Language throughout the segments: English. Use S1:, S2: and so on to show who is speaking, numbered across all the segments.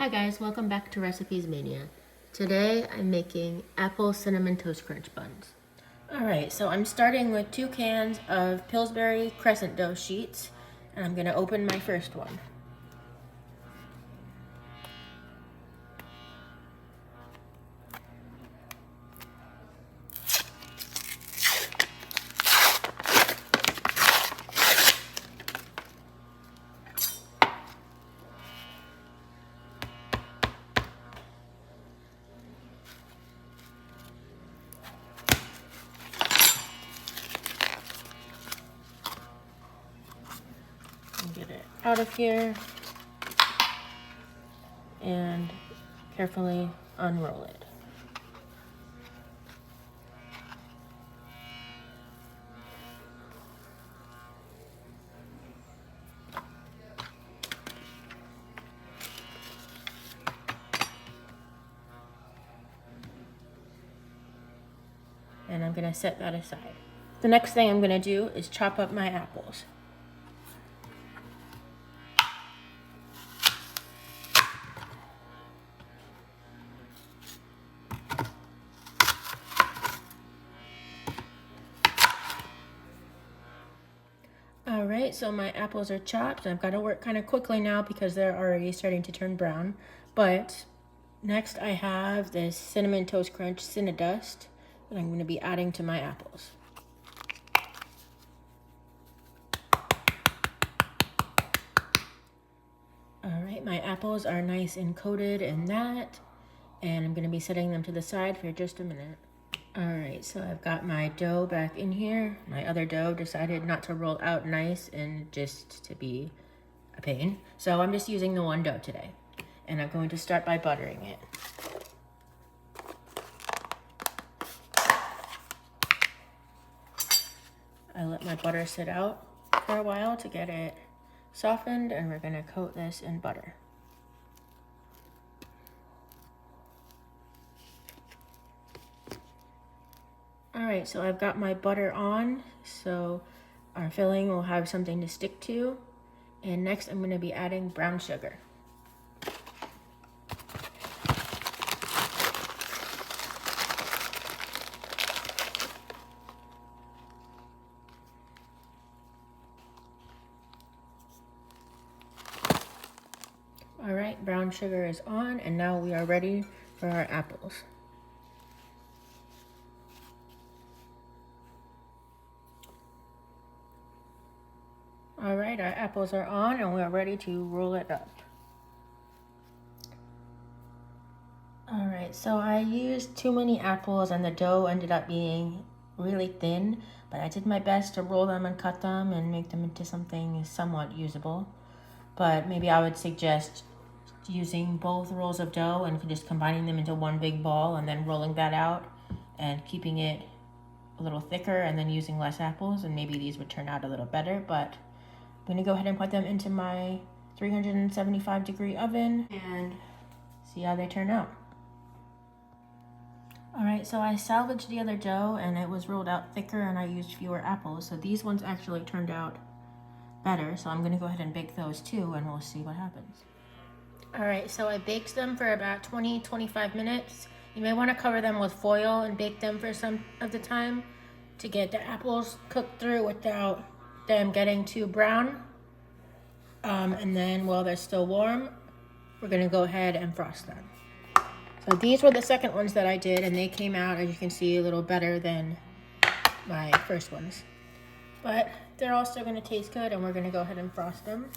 S1: Hi guys, welcome back to Recipes Mania. Today I'm making apple cinnamon toast crunch buns. Alright, so I'm starting with 2 cans of Pillsbury crescent dough sheets, and I'm going to open my first one. Get it out of here and carefully unroll it. And I'm going to set that aside. The next thing I'm going to do is chop up my apples. Alright, so my apples are chopped. I've got to work kind of quickly now because they're already starting to turn brown. But next I have this Cinnamon Toast Crunch Cinnadust that I'm going to be adding to my apples. Alright, my apples are nice and coated in that. And I'm going to be setting them to the side for just a minute. Alright, so I've got my dough back in here. My other dough decided not to roll out nice and just to be a pain. So I'm just using the one dough today. And I'm going to start by buttering it. I let my butter sit out for a while to get it softened, and we're going to coat this in butter. Alright, so I've got my butter on, so our filling will have something to stick to. And next I'm going to be adding brown sugar. Alright, brown sugar is on, and now we are ready for our apples. Alright, our apples are on and we're ready to roll it up. Alright, so I used too many apples and the dough ended up being really thin, but I did my best to roll them and cut them and make them into something somewhat usable. But maybe I would suggest using both rolls of dough and just combining them into one big ball and then rolling that out and keeping it a little thicker and then using less apples, and maybe these would turn out a little better. But I'm going to go ahead and put them into my 375-degree oven and see how they turn out. Alright, so I salvaged the other dough and it was rolled out thicker and I used fewer apples. So these ones actually turned out better. So I'm going to go ahead and bake those too and we'll see what happens. Alright, so I baked them for about 20-25 minutes. You may want to cover them with foil and bake them for some of the time to get the apples cooked through without them getting too brown. And then while they're still warm, we're going to go ahead and frost them. So these were the second ones that I did, and they came out, as you can see, a little better than my first ones. But they're all still going to taste good, and we're going to go ahead and frost them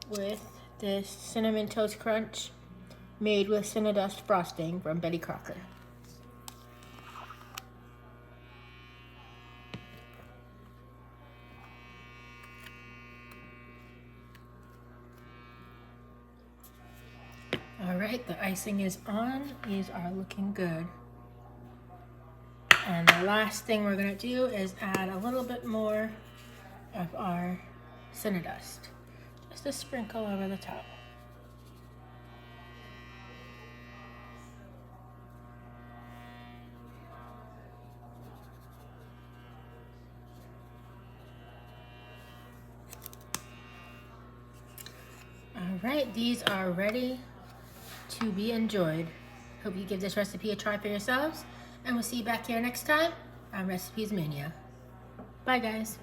S1: with this Cinnamon Toast Crunch made with Cinnadust frosting from Betty Crocker. Alright, the icing is on. These are looking good. And the last thing we're going to do is add a little bit more of our Cinnadust. Just a sprinkle over the top. Alright, these are ready to be enjoyed. Hope you give this recipe a try for yourselves, and we'll see you back here next time on Recipes Mania. Bye, guys.